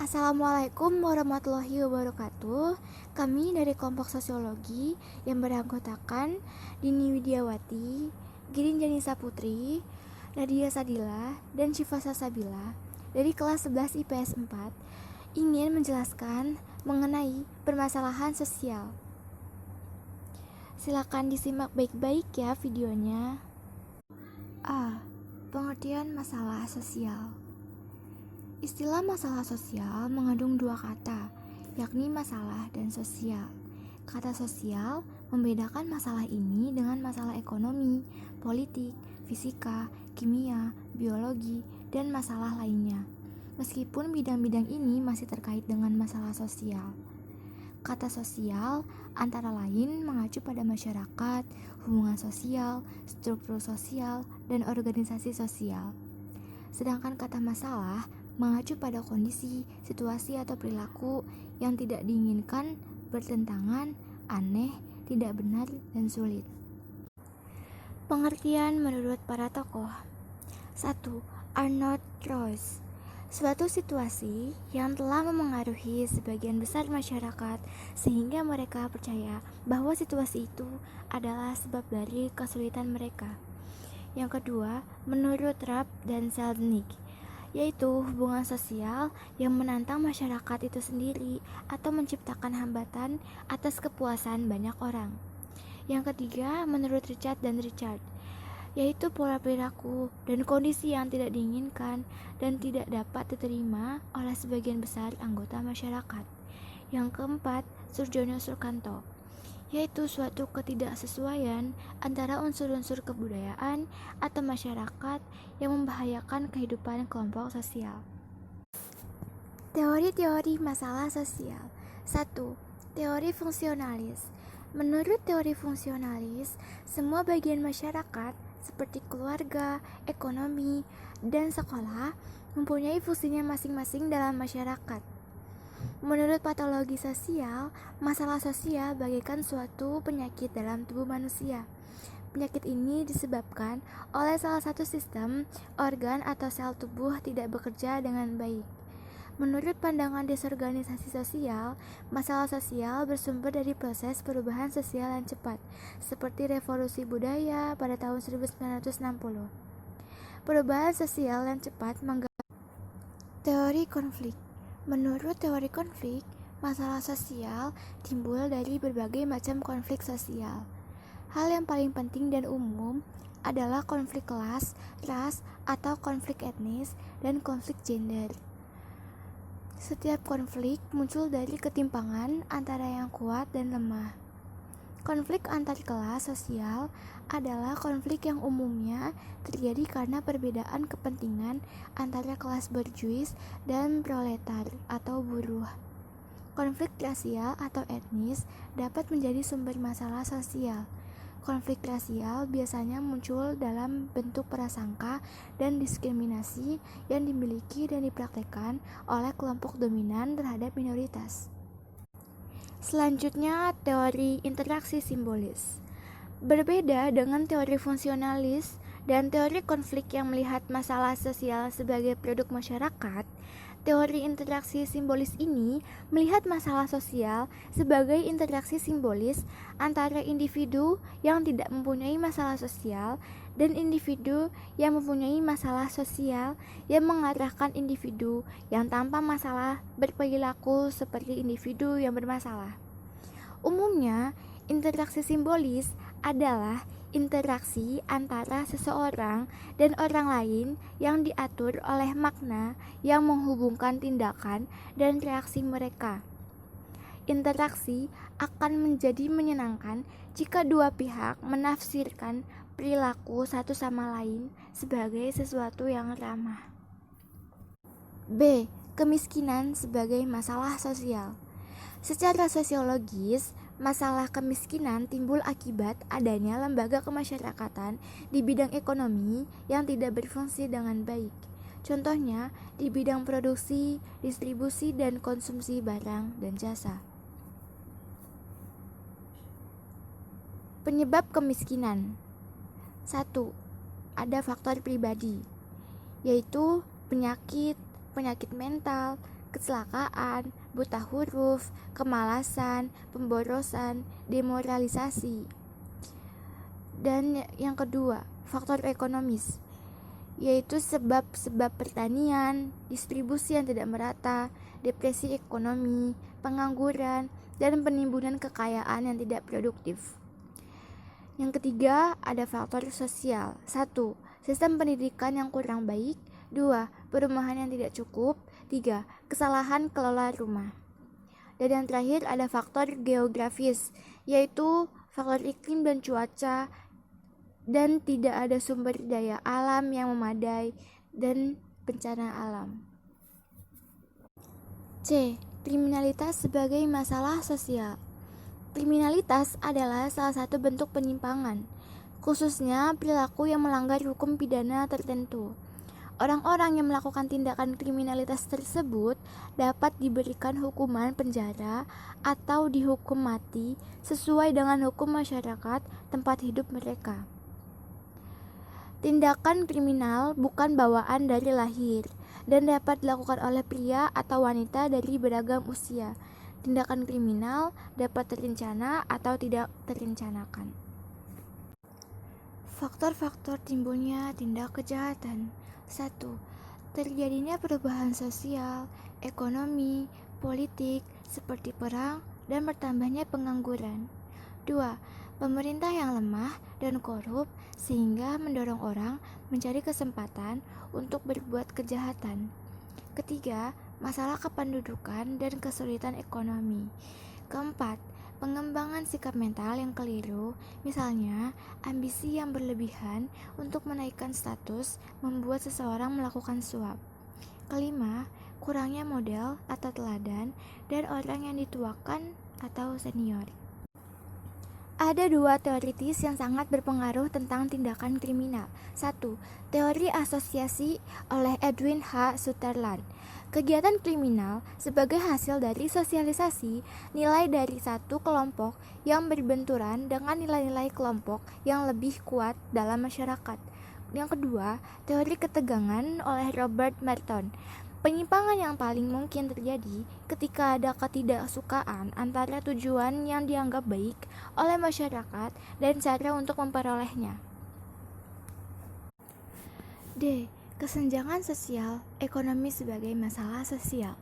Assalamualaikum warahmatullahi wabarakatuh. Kami dari kelompok sosiologi yang beranggotakan Dini Widiawati, Giring Janisa Putri, Nadia Sadila, dan Syifa Salsabila dari kelas 11 IPS 4 ingin menjelaskan mengenai permasalahan sosial. Silakan disimak baik-baik ya videonya. A. Pengertian masalah sosial. Istilah masalah sosial mengandung dua kata, yakni masalah dan sosial. Kata sosial membedakan masalah ini dengan masalah ekonomi, politik, fisika, kimia, biologi, dan masalah lainnya. Meskipun bidang-bidang ini masih terkait dengan masalah sosial. Kata sosial antara lain mengacu pada masyarakat, hubungan sosial, struktur sosial, dan organisasi sosial. Sedangkan kata masalah mengacu pada kondisi, situasi, atau perilaku yang tidak diinginkan, bertentangan, aneh, tidak benar, dan sulit. Pengertian menurut para tokoh. 1. Arnold Royce. Suatu situasi yang telah memengaruhi sebagian besar masyarakat sehingga mereka percaya bahwa situasi itu adalah sebab dari kesulitan mereka. Yang kedua, menurut Rapp dan Selznick, yaitu hubungan sosial yang menantang masyarakat itu sendiri atau menciptakan hambatan atas kepuasan banyak orang. Yang ketiga, menurut Richard dan Richard, yaitu pola perilaku dan kondisi yang tidak diinginkan dan tidak dapat diterima oleh sebagian besar anggota masyarakat. Yang keempat, Surjono Surkanto, yaitu suatu ketidaksesuaian antara unsur-unsur kebudayaan atau masyarakat yang membahayakan kehidupan kelompok sosial. Teori-teori masalah sosial. 1. Teori fungsionalis. Menurut teori fungsionalis, semua bagian masyarakat seperti keluarga, ekonomi, dan sekolah mempunyai fungsinya masing-masing dalam masyarakat. Menurut patologi sosial, masalah sosial bagaikan suatu penyakit dalam tubuh manusia. Penyakit ini disebabkan oleh salah satu sistem, organ, atau sel tubuh tidak bekerja dengan baik. Menurut pandangan desorganisasi sosial, masalah sosial bersumber dari proses perubahan sosial yang cepat, seperti revolusi budaya pada tahun 1960. Perubahan sosial yang cepat mengganggu teori konflik. Menurut teori konflik, masalah sosial timbul dari berbagai macam konflik sosial. Hal yang paling penting dan umum adalah konflik kelas, ras, atau konflik etnis, dan konflik gender. Setiap konflik muncul dari ketimpangan antara yang kuat dan lemah. Konflik antar kelas sosial adalah konflik yang umumnya terjadi karena perbedaan kepentingan antara kelas borjuis dan proletar atau buruh. Konflik rasial atau etnis dapat menjadi sumber masalah sosial. Konflik rasial biasanya muncul dalam bentuk prasangka dan diskriminasi yang dimiliki dan dipraktekkan oleh kelompok dominan terhadap minoritas. Selanjutnya, teori interaksi simbolis. Berbeda dengan teori fungsionalis dan teori konflik yang melihat masalah sosial sebagai produk masyarakat, teori interaksi simbolis ini melihat masalah sosial sebagai interaksi simbolis antara individu yang tidak mempunyai masalah sosial dan individu yang mempunyai masalah sosial yang mengarahkan individu yang tanpa masalah berperilaku seperti individu yang bermasalah. Umumnya, interaksi simbolis adalah interaksi antara seseorang dan orang lain yang diatur oleh makna yang menghubungkan tindakan dan reaksi mereka. Interaksi akan menjadi menyenangkan jika dua pihak menafsirkan perilaku satu sama lain sebagai sesuatu yang ramah. B. Kemiskinan sebagai masalah sosial. Secara sosiologis, masalah kemiskinan timbul akibat adanya lembaga kemasyarakatan di bidang ekonomi yang tidak berfungsi dengan baik. Contohnya, di bidang produksi, distribusi, dan konsumsi barang dan jasa. Penyebab kemiskinan. 1. Ada faktor pribadi, yaitu penyakit mental, kecelakaan, buta huruf, kemalasan, pemborosan, demoralisasi. Dan yang kedua, faktor ekonomis, yaitu sebab-sebab pertanian, distribusi yang tidak merata, depresi ekonomi, pengangguran, dan penimbunan kekayaan yang tidak produktif. Yang ketiga, ada faktor sosial. 1. Sistem pendidikan yang kurang baik. 2. Perumahan yang tidak cukup. 3. Kesalahan kelola rumah. Dan yang terakhir ada faktor geografis, yaitu faktor iklim dan cuaca, dan tidak ada sumber daya alam yang memadai dan bencana alam. C. Kriminalitas sebagai masalah sosial. Kriminalitas adalah salah satu bentuk penyimpangan, khususnya perilaku yang melanggar hukum pidana tertentu. Orang-orang yang melakukan tindakan kriminalitas tersebut dapat diberikan hukuman penjara atau dihukum mati sesuai dengan hukum masyarakat tempat hidup mereka. Tindakan kriminal bukan bawaan dari lahir dan dapat dilakukan oleh pria atau wanita dari beragam usia. Tindakan kriminal dapat terencana atau tidak terencanakan. Faktor-faktor timbulnya tindak kejahatan. 1. Terjadinya perubahan sosial, ekonomi, politik seperti perang dan bertambahnya pengangguran. 2. Pemerintah yang lemah dan korup sehingga mendorong orang mencari kesempatan untuk berbuat kejahatan. Ketiga, masalah kependudukan dan kesulitan ekonomi. Keempat, pengembangan sikap mental yang keliru, misalnya ambisi yang berlebihan untuk menaikkan status membuat seseorang melakukan suap. Kelima, kurangnya model atau teladan dan orang yang dituakan atau senior. Ada dua teoritis yang sangat berpengaruh tentang tindakan kriminal. 1. Teori asosiasi oleh Edwin H. Sutherland. Kegiatan kriminal sebagai hasil dari sosialisasi nilai dari satu kelompok yang berbenturan dengan nilai-nilai kelompok yang lebih kuat dalam masyarakat. Yang kedua, teori ketegangan oleh Robert Merton. Penyimpangan yang paling mungkin terjadi ketika ada ketidaksukaan antara tujuan yang dianggap baik oleh masyarakat dan cara untuk memperolehnya. D. Kesenjangan sosial ekonomi sebagai masalah sosial.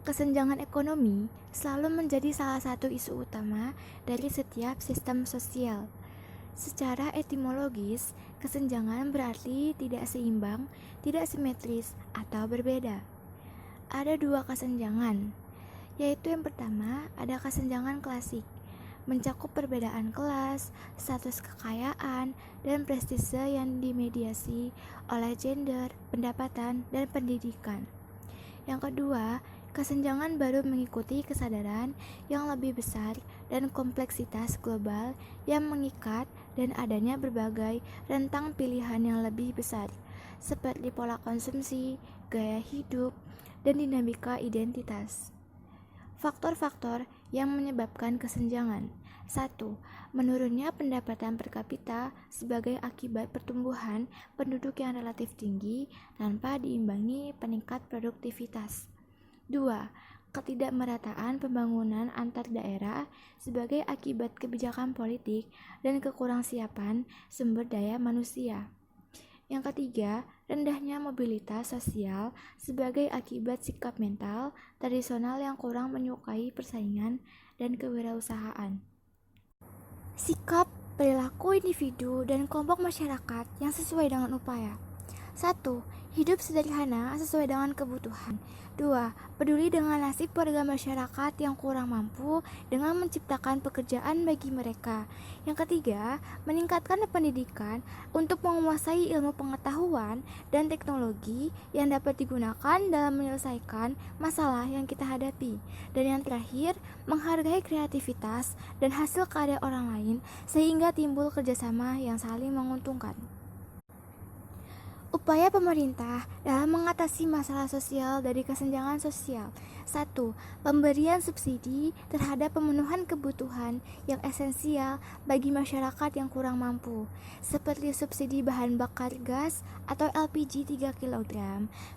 Kesenjangan ekonomi selalu menjadi salah satu isu utama dari setiap sistem sosial. Secara etimologis, kesenjangan berarti tidak seimbang, tidak simetris, atau berbeda. Ada dua kesenjangan, yaitu yang pertama ada kesenjangan klasik, mencakup perbedaan kelas, status kekayaan, dan prestise yang dimediasi oleh gender, pendapatan, dan pendidikan. Yang kedua, kesenjangan baru mengikuti kesadaran yang lebih besar dan kompleksitas global yang mengikat dan adanya berbagai rentang pilihan yang lebih besar, seperti pola konsumsi, gaya hidup, dan dinamika identitas. Faktor-faktor yang menyebabkan kesenjangan. 1. Menurunnya pendapatan per kapita sebagai akibat pertumbuhan penduduk yang relatif tinggi tanpa diimbangi peningkat produktivitas. 2. Ketidakmerataan pembangunan antar daerah sebagai akibat kebijakan politik dan kekurangsiapan sumber daya manusia. Yang ketiga, rendahnya mobilitas sosial sebagai akibat sikap mental tradisional yang kurang menyukai persaingan dan kewirausahaan. Sikap, perilaku individu dan kelompok masyarakat yang sesuai dengan upaya. 1. Hidup sederhana sesuai dengan kebutuhan. 2. Peduli dengan nasib warga masyarakat yang kurang mampu dengan menciptakan pekerjaan bagi mereka. Yang ketiga, meningkatkan pendidikan untuk menguasai ilmu pengetahuan dan teknologi yang dapat digunakan dalam menyelesaikan masalah yang kita hadapi. Dan yang terakhir, menghargai kreativitas dan hasil karya orang lain sehingga timbul kerjasama yang saling menguntungkan. Upaya pemerintah dalam mengatasi masalah sosial dari kesenjangan sosial. 1. Pemberian subsidi terhadap pemenuhan kebutuhan yang esensial bagi masyarakat yang kurang mampu, seperti subsidi bahan bakar gas atau LPG 3 kg,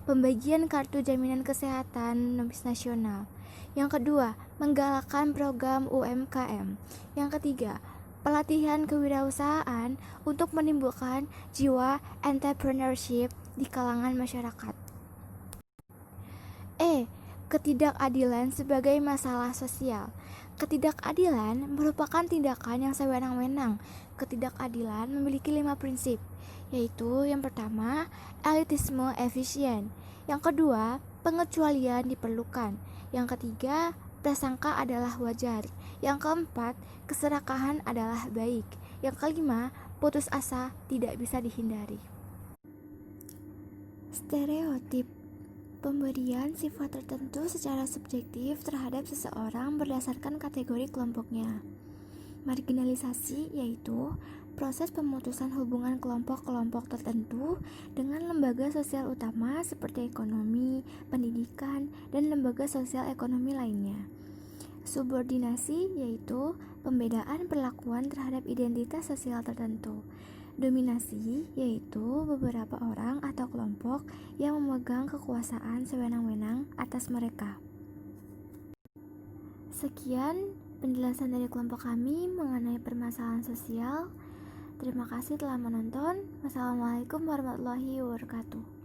pembagian kartu jaminan kesehatan nasional. Yang kedua, menggalakkan program UMKM. Yang ketiga, pelatihan kewirausahaan untuk menimbulkan jiwa entrepreneurship di kalangan masyarakat. Ketidakadilan sebagai masalah sosial. Ketidakadilan merupakan tindakan yang sewenang-wenang. Ketidakadilan memiliki 5 prinsip, yaitu yang pertama, elitisme efisien. Yang kedua, pengecualian diperlukan. Yang ketiga, prasangka adalah wajar. Yang keempat, keserakahan adalah baik. Yang kelima, putus asa tidak bisa dihindari. Stereotip: pemberian sifat tertentu secara subjektif terhadap seseorang berdasarkan kategori kelompoknya. Marginalisasi yaitu proses pemutusan hubungan kelompok-kelompok tertentu dengan lembaga sosial utama seperti ekonomi, pendidikan, dan lembaga sosial ekonomi lainnya. Subordinasi yaitu pembedaan perlakuan terhadap identitas sosial tertentu. Dominasi yaitu beberapa orang atau kelompok yang memegang kekuasaan sewenang-wenang atas mereka. Sekian penjelasan dari kelompok kami mengenai permasalahan sosial. Terima kasih telah menonton. Wassalamualaikum warahmatullahi wabarakatuh.